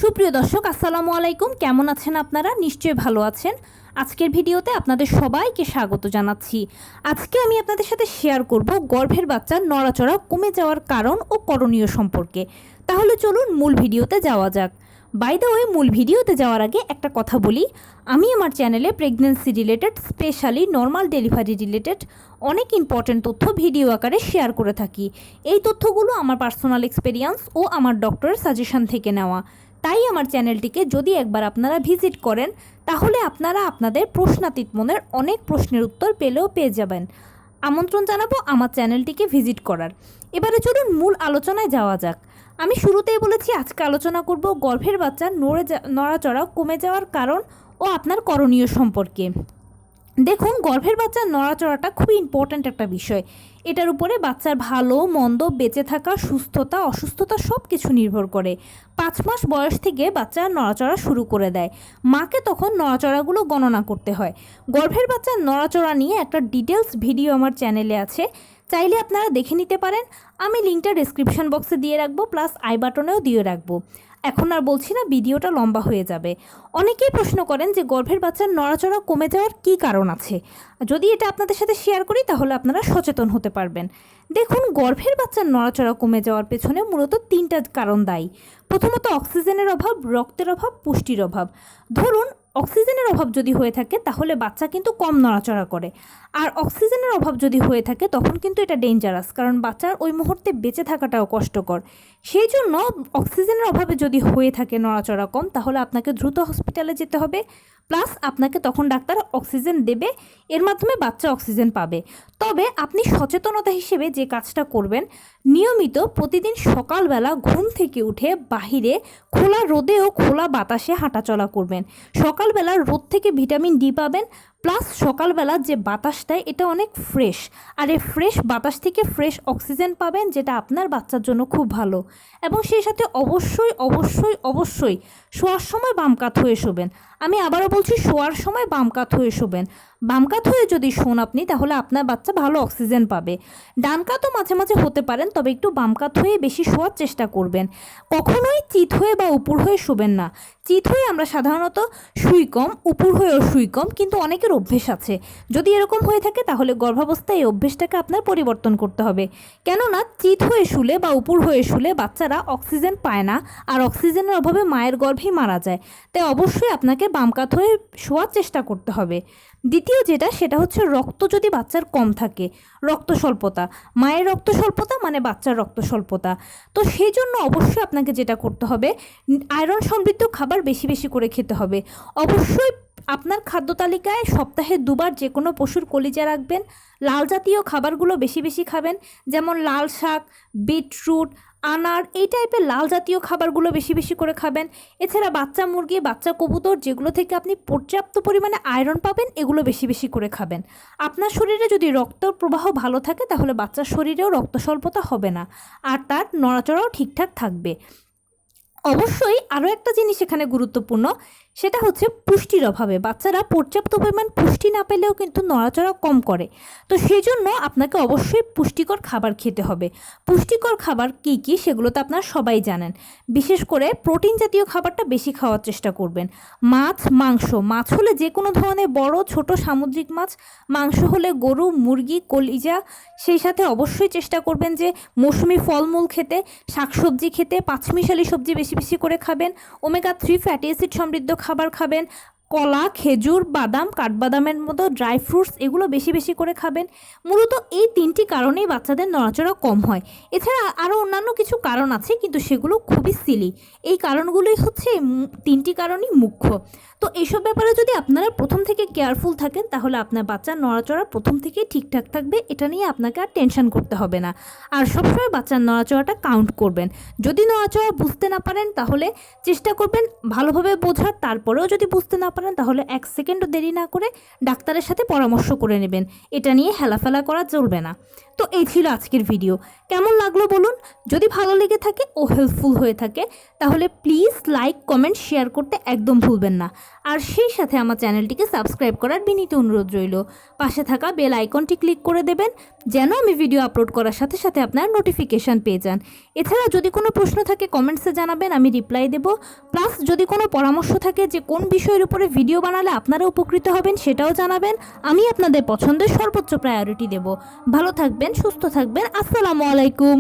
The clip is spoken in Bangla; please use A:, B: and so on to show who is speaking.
A: সুপ্রিয় দর্শক আসসালামু আলাইকুম, কেমন আছেন আপনারা? নিশ্চয়ই ভালো আছেন। আজকের ভিডিওতে আপনাদের সবাইকে স্বাগত জানাচ্ছি। আজকে আমি আপনাদের সাথে শেয়ার করব গর্ভের বাচ্চার নড়াচড়া কমে যাওয়ার কারণ ও করণীয় সম্পর্কে। তাহলে চলুন মূল ভিডিওতে যাওয়া যাক। বাই দ্য ওয়ে, মূল ভিডিওতে যাওয়ার আগে একটা কথা বলি, আমি আমার চ্যানেলে pregnancy related, specially normal delivery related অনেক ইম্পর্ট্যান্ট তথ্য ভিডিও আকারে শেয়ার করে থাকি। এই তথ্যগুলো আমার পার্সোনাল এক্সপেরিয়েন্স ও আমার ডক্টরের সাজেশন থেকে নেওয়া। তাই আমার চ্যানেলটিকে যদি একবার আপনারা ভিজিট করেন তাহলে আপনারা আপনাদের প্রশ্নাতীত মনের অনেক প্রশ্নের উত্তর পেয়ে যাবেন। আমন্ত্রণ জানাবো আমার চ্যানেলটিকে ভিজিট করার। এবারে চলুন মূল আলোচনায় যাওয়া যাক। আমি শুরুতেই বলেছি আজকে আলোচনা করব গর্ভের বাচ্চার নড়াচড়া কমে যাওয়ার কারণ ও আপনার করণীয় সম্পর্কে। দেখুন, গর্ভের বাচ্চার নড়াচড়াটা খুবই ইম্পর্ট্যান্ট একটা বিষয়। এটার উপরে বাচ্চার ভালো মন্দ, বেঁচে থাকা, সুস্থতা অসুস্থতা সব কিছু নির্ভর করে। 5 মাস বয়স থেকে বাচ্চা নড়াচড়া শুরু করে দেয়, মাকে তখন নড়াচড়াগুলো গণনা করতে হয়। গর্ভের বাচ্চার নড়াচড়া নিয়ে একটা ডিটেলস ভিডিও আমার চ্যানেলে আছে, চাইলে আপনারা দেখে নিতে পারেন। আমি লিঙ্কটা ডেসক্রিপশন বক্সে দিয়ে রাখবো, প্লাস আই বাটনেও দিয়ে রাখবো। এখন আর বলছি না, ভিডিওটা লম্বা হয়ে যাবে। অনেকেই প্রশ্ন করেন যে গর্ভের বাচ্চার নড়াচড়া কমে যাওয়ার কী কারণ আছে। যদি এটা আপনাদের সাথে শেয়ার করি তাহলে আপনারা সচেতন হতে পারবেন। দেখুন, গর্ভের বাচ্চার নড়াচড়া কমে যাওয়ার পেছনে মূলত 3টা কারণ দায়ী। প্রথমত অক্সিজেনের অভাব, রক্তের অভাব, পুষ্টির অভাব। ধরুন অক্সিজেনের অভাব যদি হয়ে থাকে তাহলে বাচ্চা কিন্তু কম নড়াচড়া করে, আর অক্সিজেনের অভাব যদি হয়ে থাকে তখন কিন্তু এটা ডেঞ্জারাস, কারণ বাচ্চার ওই মুহূর্তে বেঁচে থাকাটাও কষ্টকর। সেই জন্য অক্সিজেনের অভাবে যদি হয়ে থাকে নড়াচড়া কম, তাহলে আপনাকে দ্রুত হসপিটালে যেতে হবে, প্লাস আপনাকে তখন ডাক্তার অক্সিজেন দেবে, এর মাধ্যমে বাচ্চা অক্সিজেন পাবে। তবে আপনি সচেতনতা হিসেবে যে কাজটা করবেন, নিয়মিত প্রতিদিন সকালবেলা ঘুম থেকে উঠে বাহিরে খোলা রোদে ও খোলা বাতাসে হাঁটাচলা করবেন। সকালবেলা রোদ থেকে ভিটামিন ডি পাবেন, প্লাস সকালবেলার যে বাতাসটা এটা অনেক ফ্রেশ, আর এই ফ্রেশ বাতাস থেকে ফ্রেশ অক্সিজেন পাবেন, যেটা আপনার বাচ্চার জন্য খুব ভালো। এবং সেই সাথে অবশ্যই অবশ্যই অবশ্যই শোয়ার সময় বাম কাত হয়ে শোবেন। আমি আবারও বলছি, শোয়ার সময় বাম কাত হয়ে শোবেন। বাম কাত হয়ে যদি শোন আপনি, তাহলে আপনার বাচ্চা ভালো অক্সিজেন পাবে। ডান কাতও মাঝে মাঝে হতে পারেন, তবে একটু বাম কাত হয়ে বেশি শোয়ার চেষ্টা করবেন। কখনোই চিত হয়ে বা উপর হয়ে শোবেন না। চিত হয়ে আমরা সাধারণত শুই কম, উপর হয়েও শুই কম, কিন্তু অনেকের অভ্যেস আছে। যদি এরকম হয়ে থাকে তাহলে গর্ভাবস্থায় এই অভ্যেসটাকে আপনার পরিবর্তন করতে হবে। কেননা চিত হয়ে শুলে বা উপর হয়ে শুলে বাচ্চারা অক্সিজেন পায় না, আর অক্সিজেনের অভাবে মায়ের গর্ভেই মারা যায়। তাই অবশ্যই আপনাকে বাম কাত হয়ে শোয়ার চেষ্টা করতে হবে। দ্বিতীয় সেটা হচ্ছে রক্ত যদি বাচ্চার কম থাকে, রক্ত স্বল্পতা। মায়ের রক্ত স্বল্পতা মানে বাচ্চার রক্ত স্বল্পতা। তো সেই জন্য অবশ্যই আপনাকে যেটা করতে হবে, আয়রন সমৃদ্ধ খাবার বেশি বেশি করে খেতে হবে। অবশ্যই আপনার খাদ্য তালিকায় সপ্তাহে 2বার যে কোনো পশুর কলিজা রাখবেন। লাল জাতীয় খাবারগুলো বেশি বেশি খাবেন, যেমন লাল শাক, বিটরুট, আনার, এই টাইপের লাল জাতীয় খাবারগুলো বেশি বেশি করে খাবেন। এছাড়া বাচ্চা মুরগি, বাচ্চা কবুতর, যেগুলো থেকে আপনি পর্যাপ্ত পরিমাণে আয়রন পাবেন, এগুলো বেশি বেশি করে খাবেন। আপনার শরীরে যদি রক্ত প্রবাহ ভালো থাকে তাহলে বাচ্চার শরীরেও রক্ত স্বল্পতা হবে না, আর তার নড়াচড়াও ঠিকঠাক থাকবে। অবশ্যই আরও একটা জিনিস এখানে গুরুত্বপূর্ণ, সেটা হচ্ছে পুষ্টির অভাবে বাচ্চারা পর্যাপ্ত পরিমাণ পুষ্টি না পেলেও কিন্তু নড়াচড়া কম করে। তো সেই জন্য আপনাকে অবশ্যই পুষ্টিকর খাবার খেতে হবে। পুষ্টিকর খাবার কী কী সেগুলো তো আপনারা সবাই জানেন। বিশেষ করে প্রোটিন জাতীয় খাবারটা বেশি খাওয়ার চেষ্টা করবেন। মাছ, মাংস, মাছ হলে যে কোনো ধরনের বড় ছোট সামুদ্রিক মাছ, মাংস হলে গরু, মুরগি, কলিজা। সেই সাথে অবশ্যই চেষ্টা করবেন যে মৌসুমি ফলমূল খেতে, শাকসবজি খেতে, পাঁচমিশালি সবজি বেশি বেশি করে খাবেন। ওমেগা 3 ফ্যাটি অ্যাসিড সমৃদ্ধ খাবার খাবেন। কলা, খেজুর, বাদাম, কাঠবাদামের মতো ড্রাই ফ্রুটস, এগুলো বেশি বেশি করে খাবেন। মূলত এই 3টি কারণেই বাচ্চাদের নড়াচড়া কম হয়। এছাড়া আরও অন্যান্য কিছু কারণ আছে, কিন্তু সেগুলো খুবই সিলি। এই কারণগুলোই হচ্ছে 3টি কারণই মুখ্য। তো এইসব ব্যাপারে যদি আপনারা প্রথম থেকে কেয়ারফুল থাকেন তাহলে আপনার বাচ্চার নড়াচড়া প্রথম থেকেই ঠিকঠাক থাকবে, এটা নিয়ে আপনাকে আর টেনশন করতে হবে না। আর সবসময় বাচ্চার নড়াচড়াটা কাউন্ট করবেন। যদি নড়াচড়া বুঝতে না পারেন তাহলে চেষ্টা করবেন ভালোভাবে বোঝার, তারপরেও যদি বুঝতে না পারেন তাহলে 1 সেকেন্ডও দেরি না করে ডাক্তারের সাথে পরামর্শ করে নেবেন। এটা নিয়ে হেলাফেলা করা চলবে না। তো এই ছিল আজকের ভিডিও। কেমন লাগলো বলুন। যদি ভালো লেগে থাকে ও হেল্পফুল হয়ে থাকে তাহলে প্লিজ লাইক কমেন্ট শেয়ার করতে একদম ভুলবেন না। আর সেই সাথে আমার চ্যানেলটিকে সাবস্ক্রাইব করার বিনীত অনুরোধ রইল। পাশে থাকা বেল আইকনটি ক্লিক করে দেবেন যেন আমি ভিডিও আপলোড করার সাথে সাথে আপনার নোটিফিকেশান পেয়ে যান। এছাড়া যদি কোনো প্রশ্ন থাকে কমেন্টসে জানাবেন, আমি রিপ্লাই দেব। প্লাস যদি কোনো পরামর্শ থাকে যে কোন বিষয়ের উপরে ভিডিও বানালে আপনারা উপকৃত হবেন সেটাও জানাবেন। আমি আপনাদের পছন্দের সর্বোচ্চ প্রায়োরিটি দেব। ভালো থাকবেন, সুস্থ থাকবেন। আসসালামু আলাইকুম।